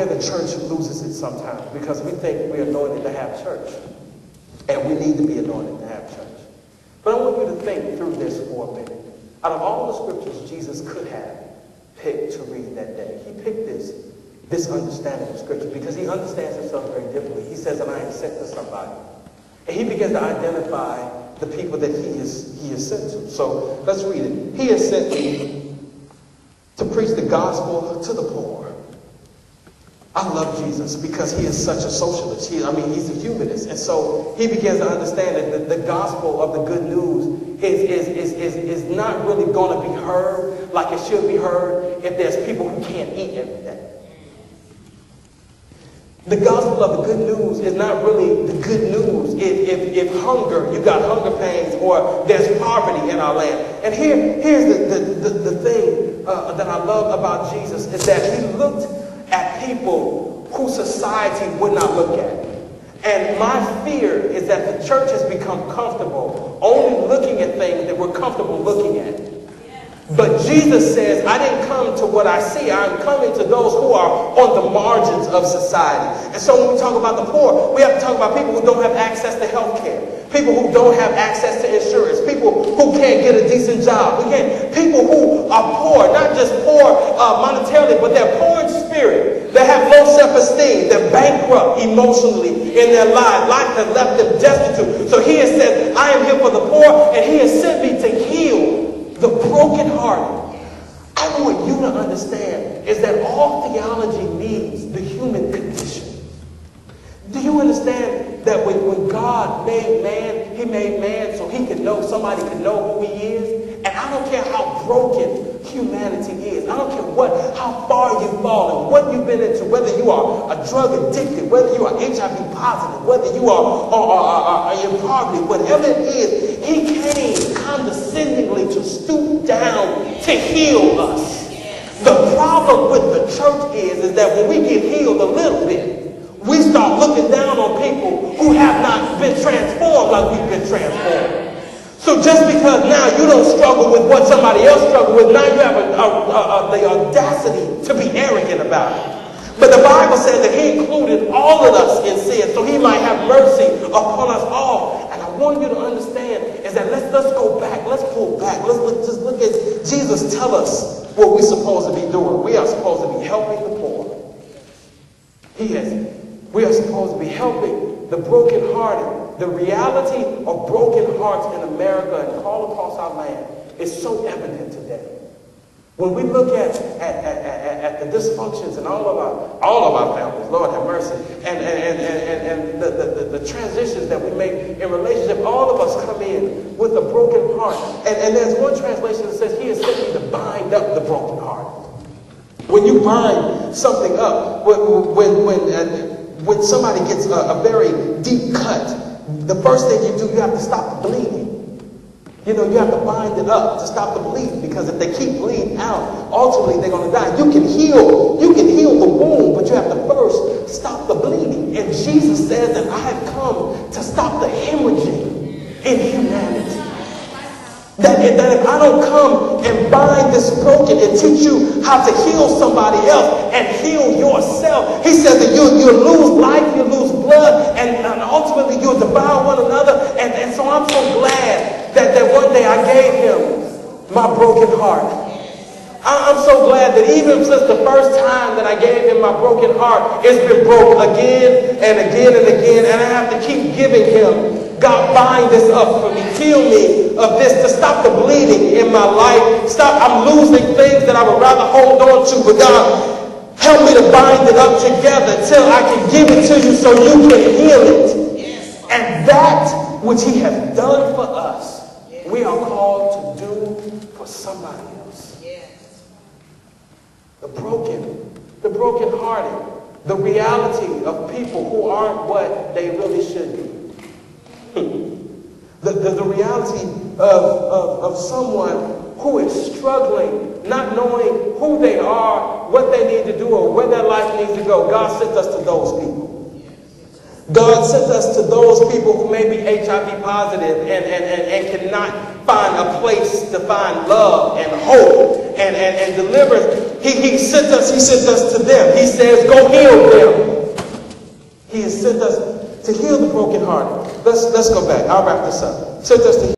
where the church loses it sometimes, because we think we're anointed to have church. And we need to be anointed to have church. But I want you to think through this for a minute. Out of all the scriptures Jesus could have picked to read that day, he picked this understanding of scripture because he understands himself very differently. He says that I am sent to somebody. And he begins to identify the people that he is sent to. So let's read it. He has sent me to preach the gospel to the poor. I love Jesus because he is such a socialist. He's a humanist. And so he begins to understand that the gospel of the good news is not really going to be heard like it should be heard if there's people who can't eat every day. The gospel of the good news is not really the good news if hunger, you got hunger pains, or there's poverty in our land. And here's the thing that I love about Jesus is that he looked at people who society would not look at. And my fear is that the church has become comfortable only looking at things that we're comfortable looking at. But Jesus says, I didn't come to what I see. I'm coming to those who are on the margins of society. And so when we talk about the poor, we have to talk about people who don't have access to health care, people who don't have access to insurance, people who can't get a decent job. People who are poor, not just poor monetarily, but they're poor in spirit. They have low self-esteem. They're bankrupt emotionally in their lives. Life has left them destitute. So he has said, I am here for the poor, and he has sent me to heal the brokenhearted. I want you to understand is that all theology needs the human condition. Do you understand that when God made man, he made man so he could know, somebody could know who he is? And I don't care how broken humanity is. I don't care how far you've fallen, what you've been into, whether you are a drug addicted, whether you are HIV positive, whether you are in poverty, whatever it is, he came condescendingly to stoop down to heal us. The problem with the church is that when we get healed a little bit, we start looking down on people who have not been transformed like we've been transformed. So just because now you don't struggle with what somebody else struggled with, now you have the audacity to be arrogant about it. But the Bible says that he included all of us in sin so he might have mercy upon us all. And I want you to understand is that let's go back, let's pull back, just look at Jesus tell us what we're supposed to be doing. We are supposed to be helping the poor. We are supposed to be helping the brokenhearted. The reality of broken hearts in America and all across our land is so evident today. When we look at the dysfunctions in all of our families, Lord have mercy, and the transitions that we make in relationship, all of us come in with a broken heart. And there's one translation that says he is sent me to bind up the broken heart. When you bind something up, when somebody gets a very deep cut, the first thing you do, you have to stop the bleeding. You have to bind it up to stop the bleeding, because if they keep bleeding out, ultimately they're going to die. You can heal the wound, but you have to first stop the bleeding. And Jesus says that I have come to stop the hemorrhaging in humanity. That if I don't come and bind this broken and teach you how to heal somebody else and heal yourself, he says that you'll lose life, you'll lose blood, and ultimately you'll devour one another. And so I'm so glad that one day I gave him my broken heart. I'm so glad that even since the first time that I gave him my broken heart, it's been broke again and again and again, and I have to keep giving him, God, bind this up for me. Heal me of this to stop the bleeding in my life. I'm losing things that I would rather hold on to, but God, help me to bind it up together till I can give it to you so you can heal it. Yes. And that which he has done for us, yes, we are called to do for somebody else. Yes. The broken-hearted, the reality of people who aren't what they really should be. The reality of someone who is struggling, not knowing who they are, what they need to do, or where their life needs to go. God sent us to those people. God sent us to those people who may be HIV positive and cannot find a place to find love and hope and and delivers. He sent us to them. He says, go heal them. He has sent us to heal the brokenhearted. Let's go back. I'll wrap this up. Sent us to